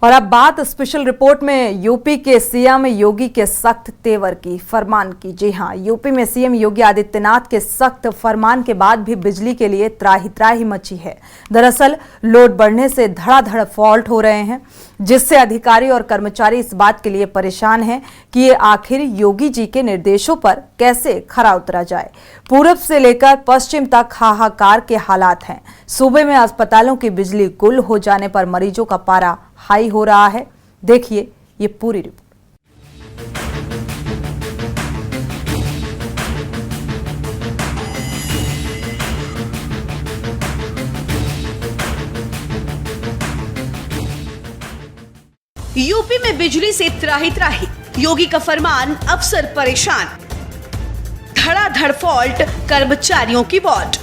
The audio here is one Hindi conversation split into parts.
और अब बात स्पेशल रिपोर्ट में यूपी के सीएम योगी के सख्त तेवर की, फरमान की। जी हां, यूपी में सीएम योगी आदित्यनाथ के सख्त फरमान के बाद भी बिजली के लिए त्राही त्राही मची है। दरअसल लोड बढ़ने से धड़ाधड़ फॉल्ट हो रहे हैं, जिससे अधिकारी और कर्मचारी इस बात के लिए परेशान हैं कि ये आखिर योगी जी के निर्देशों पर कैसे खरा उतरा जाए। पूरब से लेकर पश्चिम तक हाहाकार के हालात हैं। सूबे में अस्पतालों की बिजली गुल हो जाने पर मरीजों का पारा हाई हो रहा है। देखिए ये पूरी रिपोर्ट। यूपी में बिजली से त्राही त्राही, योगी का फरमान, अफसर परेशान, धड़ाधड़ फॉल्ट, कर्मचारियों की वार्ड,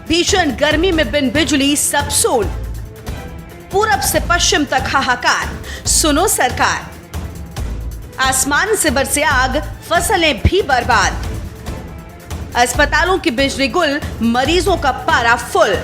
भीषण गर्मी में बिन बिजली सब सोल, पूरब से पश्चिम तक हाहाकार, सुनो सरकार, आसमान से बरसे आग, फसलें भी बर्बाद, अस्पतालों की बिजली गुल, मरीजों का पारा फुल।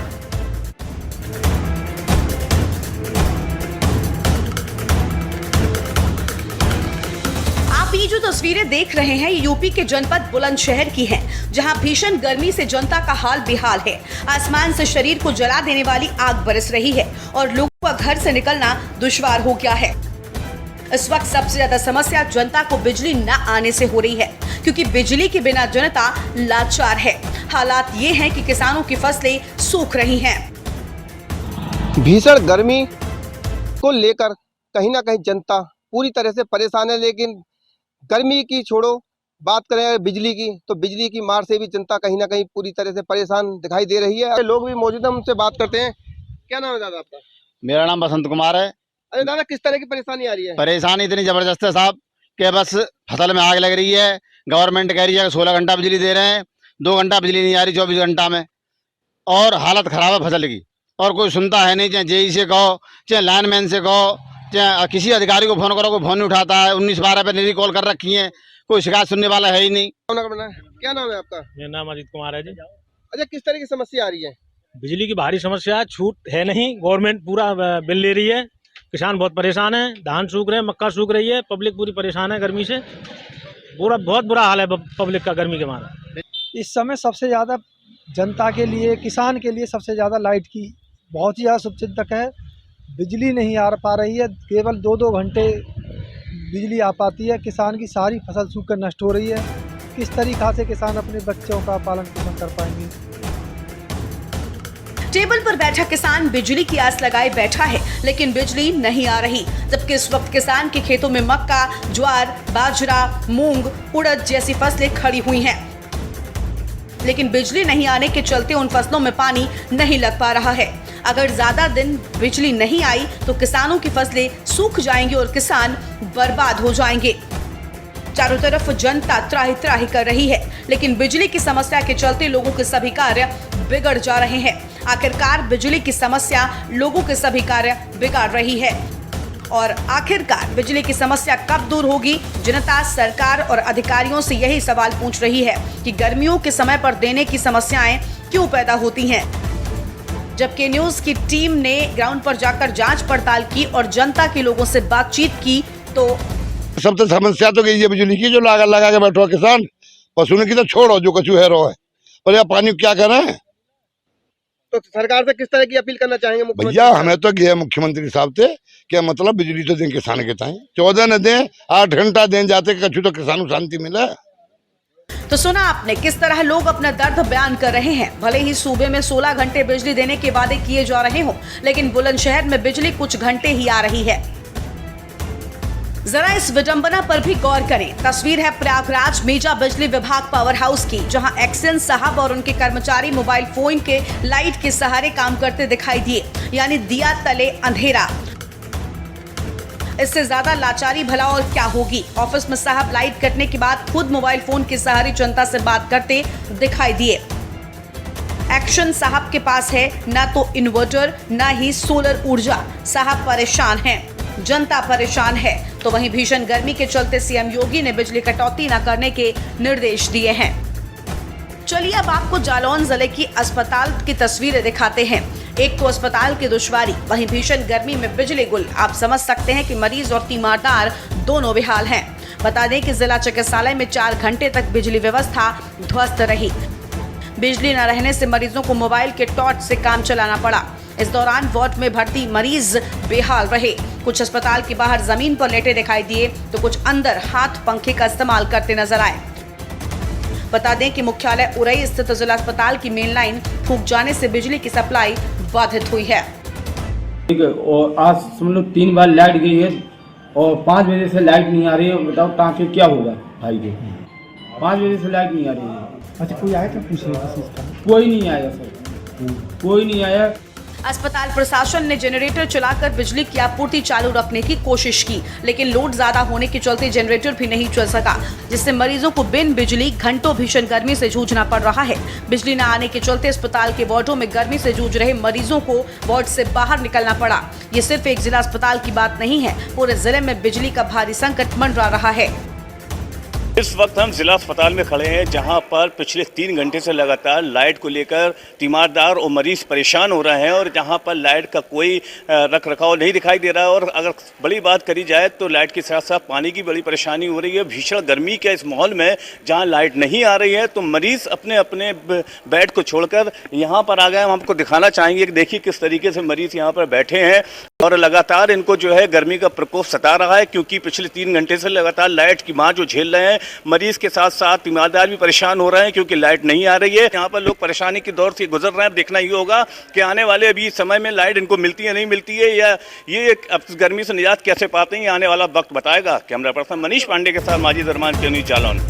आप ये जो तस्वीरें देख रहे हैं, ये यूपी के जनपद बुलंदशहर की हैं, जहां भीषण गर्मी से जनता का हाल बेहाल है। आसमान से शरीर को जला देने वाली आग बरस रही है और लोगों का घर से निकलना दुश्वार हो गया है। इस वक्त सबसे ज्यादा समस्या जनता को बिजली न आने से हो रही है, क्योंकि बिजली के बिना जनता लाचार है। हालात ये हैं कि किसानों की फसलें सूख रही हैं। भीषण गर्मी को लेकर कहीं ना कहीं जनता पूरी तरह से परेशान है, लेकिन गर्मी की छोड़ो, बात करें बिजली की, तो बिजली की मार से भी जनता कहीं ना कहीं पूरी तरह से परेशान दिखाई दे रही है। लोग भी मौजूद हैं, उनसे बात करते हैं। क्या नाम है दादा आपका? मेरा नाम बसंत कुमार है। अरे दादा, किस तरह की परेशानी आ रही है? परेशानी इतनी जबरदस्त है साहब कि बस फसल में आग लग रही है। गवर्नमेंट कह रही है कि 16 घंटा बिजली दे रहे हैं, 2 घंटा बिजली नहीं आ रही 24 घंटा में, और हालत खराब है फसल की। और कोई सुनता है नहीं, चाहे जेई से कहो, चाहे लाइनमैन से कहो, चाहे किसी अधिकारी को फोन करो, कोई फोन नहीं उठाता है। 19-12 पे निरी कॉल कर रखी है, कोई शिकायत सुनने वाला है ही नहीं। क्या नाम है आपका? मेरा नाम अजीत कुमार है जी। अच्छा, किस तरह की समस्या आ रही है? बिजली की भारी समस्या है, छूट है नहीं, गवर्नमेंट पूरा बिल ले रही है, किसान बहुत परेशान है, धान सूख रहे हैं, मक्का सूख रही है, पब्लिक पूरी परेशान है गर्मी से। बहुत बुरा हाल है पब्लिक का गर्मी के मारे। इस समय सबसे ज़्यादा जनता के लिए, किसान के लिए सबसे ज़्यादा लाइट की बहुत ही ज़्यादा शुभचिंतक है। बिजली नहीं आ पा रही है, केवल 2-2 घंटे बिजली आ पाती है। किसान की सारी फसल सूख कर नष्ट हो रही है। किस तरीक़ा से किसान अपने बच्चों का पालन पोषण कर पाएंगे? टेबल पर बैठा किसान बिजली की आस लगाए बैठा है, लेकिन बिजली नहीं आ रही। जबकि इस वक्त किसान के खेतों में मक्का, ज्वार, बाजरा, मूंग, उड़द जैसी फसलें खड़ी हुई हैं, लेकिन बिजली नहीं आने के चलते उन फसलों में पानी नहीं लग पा रहा है। अगर ज्यादा दिन बिजली नहीं आई तो किसानों की फसलें सूख जाएंगी और किसान बर्बाद हो जाएंगे। चारों तरफ जनता त्राही त्राही कर रही है, लेकिन बिजली की समस्या के चलते लोगों के सभी कार्य बिगड़ जा रहे हैं। आखिरकार बिजली की समस्या लोगों के सभी कार्य बिगाड़ रही है, और आखिरकार बिजली की समस्या कब दूर होगी? जनता सरकार और अधिकारियों से यही सवाल पूछ रही है कि गर्मियों के समय पर देने की समस्याएं क्यों पैदा होती हैं। जबकि न्यूज की टीम ने ग्राउंड पर जाकर जांच पड़ताल की और जनता के लोगों से बातचीत की, तो सबसे समस्या तो यही है बिजली की, जो लगा के बैठो किसान। पशुओं की तो छोड़ो, जो कछु है रो है, पर यह पानी क्या करें? तो सरकार से किस तरह की अपील करना चाहेंगे? भैया हमें तो ये मुख्यमंत्री साहब से क्या मतलब, बिजली तो दें किसान के ताएं, 14 न दें, 8 घंटा दें जाते, कछु तो किसान को शांति मिले। तो सुना आपने किस तरह लोग अपना दर्द बयान कर रहे हैं। भले ही सूबे में 16 घंटे बिजली देने के वादे किए जा रहे हों, लेकिन बुलंदशहर में बिजली कुछ घंटे ही आ रही है। जरा इस विडंबना पर भी गौर करें। तस्वीर है प्रयागराज मेजा बिजली विभाग पावर हाउस की, जहां एक्शन साहब और उनके कर्मचारी मोबाइल फोन के लाइट के सहारे काम करते दिखाई दिए, यानी दिया तले अंधेरा। इससे ज्यादा लाचारी भला और क्या होगी। ऑफिस में साहब लाइट कटने के बाद खुद मोबाइल फोन के सहारे जनता से बात करते दिखाई दिए। एक्शन साहब के पास है ना तो इन्वर्टर, ना ही सोलर ऊर्जा। साहब परेशान हैं, जनता परेशान है। तो वहीं भीषण गर्मी के चलते सीएम योगी ने बिजली कटौती न करने के निर्देश दिए हैं। चलिए अब आपको जालौन जिले की अस्पताल की तस्वीरें दिखाते हैं। एक तो अस्पताल की दुश्वारी, वहीं भीषण गर्मी में बिजली गुल। आप समझ सकते हैं कि मरीज और तीमारदार दोनों बेहाल हैं। बता दें कि जिला चिकित्सालय में 4 घंटे तक बिजली व्यवस्था ध्वस्त रही। बिजली न रहने से मरीजों को मोबाइल के टॉर्च से काम चलाना पड़ा। इस दौरान वार्ड में भर्ती मरीज बेहाल रहे। कुछ अस्पताल के बाहर जमीन पर लेटे दिखाई दिए तो कुछ अंदर हाथ पंखे का इस्तेमाल करते नजर आए। बता दें कि मुख्यालय उरई स्थित जिला अस्पताल की मेन लाइन फूंक जाने से बिजली की सप्लाई बाधित हुई है। और आज समझ 3 बार लाइट गई है और 5 बजे से लाइट नहीं आ रही है। बताओ टाँके क्या होगा भाई जी, 5 बजे से लाइट नहीं आ रही है। अच्छा, कोई आया था पूछने किसी का? कोई नहीं आया सर, कोई नहीं आया। अस्पताल प्रशासन ने जनरेटर चलाकर बिजली की आपूर्ति चालू रखने की कोशिश की, लेकिन लोड ज्यादा होने के चलते जनरेटर भी नहीं चल सका, जिससे मरीजों को बिन बिजली घंटों भीषण गर्मी से जूझना पड़ रहा है। बिजली न आने के चलते अस्पताल के वार्डों में गर्मी से जूझ रहे मरीजों को वार्ड से बाहर निकलना पड़ा। ये सिर्फ एक जिला अस्पताल की बात नहीं है, पूरे जिले में बिजली का भारी संकट मंडरा रहा है। इस वक्त हम जिला अस्पताल में खड़े हैं, जहां पर पिछले 3 घंटे से लगातार लाइट को लेकर तीमारदार और मरीज परेशान हो रहे हैं और जहां पर लाइट का कोई रख रखाव नहीं दिखाई दे रहा है। और अगर बड़ी बात करी जाए तो लाइट के साथ साथ पानी की बड़ी परेशानी हो रही है। भीषण गर्मी के इस माहौल में जहां लाइट नहीं आ रही है तो मरीज अपने अपने बेड को छोड़कर यहाँ पर आ गए। हम आपको दिखाना चाहेंगे कि देखिए किस तरीके से मरीज यहाँ पर बैठे हैं और लगातार इनको जो है गर्मी का प्रकोप सता रहा है, क्योंकि पिछले 3 घंटे से लगातार लाइट की मार जो झेल रहे हैं। मरीज के साथ साथ तीमारदार भी परेशान हो रहे हैं क्योंकि लाइट नहीं आ रही है। यहाँ पर लोग परेशानी के दौर से गुजर रहे हैं। देखना ये होगा कि आने वाले अभी समय में लाइट इनको मिलती है नहीं मिलती है, या ये अब गर्मी से निजात कैसे पाते हैं, आने वाला वक्त बताएगा। कैमरा पर्सन मनीष पांडे के साथ माजिद रहमान, न्यूज़ जालौन।